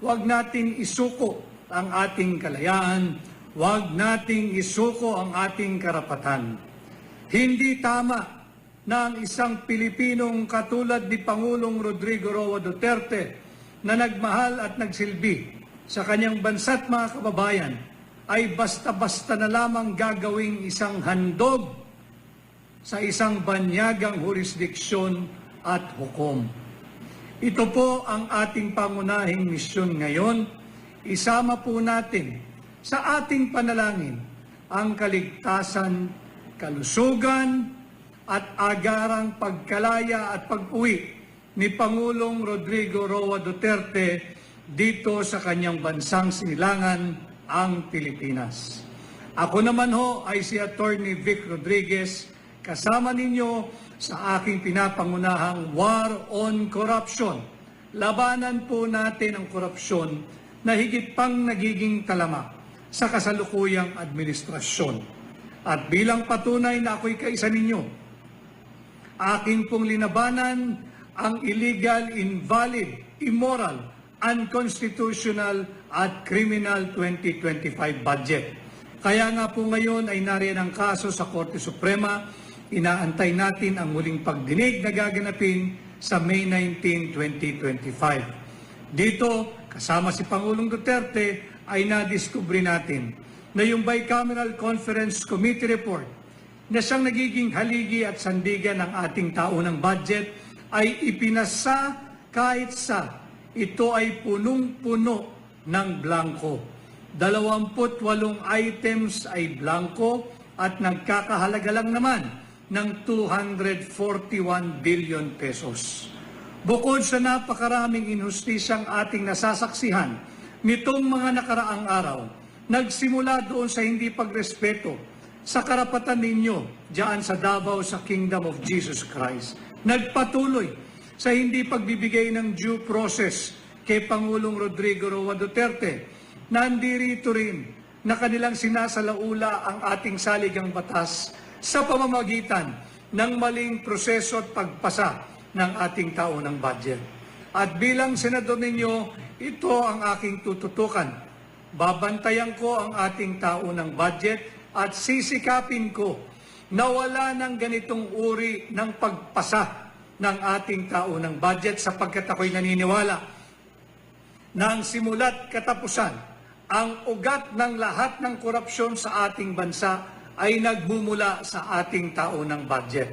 huwag nating isuko ang ating kalayaan, huwag nating isuko ang ating karapatan. Hindi tama na ang isang Pilipinong katulad ni Pangulong Rodrigo Roa Duterte na nagmahal at nagsilbi sa kanyang bansa't mga kababayan ay basta-basta na lamang gagawing isang handog sa isang banyagang jurisdiksyon at hukom. Ito po ang ating pangunahing misyon ngayon. Isama po natin sa ating panalangin ang kaligtasan, kalusugan at agarang pagkalaya at pag-uwi ni Pangulong Rodrigo Roa Duterte dito sa kanyang bansang sinilangan, ang Pilipinas. Ako naman ho ay si Attorney Vic Rodriguez, kasama ninyo sa aking pinapangunahang War on Corruption. Labanan po natin ang korupsyon na higit pang nagiging talamak sa kasalukuyang administrasyon. At bilang patunay na ako'y kaisa ninyo, aking pong linabanan ang illegal, invalid, immoral, unconstitutional at criminal 2025 budget. Kaya nga po ngayon ay nariyan ang kaso sa Korte Suprema. Inaantay natin ang muling pagdinig na gaganapin sa May 19, 2025. Dito, kasama si Pangulong Duterte, ay nadiskubre natin na yung Bicameral Conference Committee report na siyang nagiging haligi at sandigan ng ating taunang budget ay ipinasa kahit sa ito ay punong-puno ng blanco. 28 items ay blanco at nagkakahalaga lang naman ng 241 billion pesos. Bukod sa napakaraming injustisyang ating nasasaksihan nitong mga nakaraang araw, nagsimula doon sa hindi pagrespeto sa karapatan ninyo diyan sa Davao sa Kingdom of Jesus Christ. Nagpatuloy sa hindi pagbibigay ng due process kay Pangulong Rodrigo Roa Duterte. Nandirito rin na kanilang sinasalaula ang ating saligang batas sa pamamagitan ng maling proseso at pagpasa ng ating taunang budget. At bilang senador ninyo, ito ang aking tututukan. Babantayan ko ang ating taunang budget at sisikapin ko na wala ng ganitong uri ng pagpasa ng ating taunang budget sapagkat ako'y naniniwala na ang simula't katapusan, ang ugat ng lahat ng korupsyon sa ating bansa ay nagmumula sa ating taunang budget.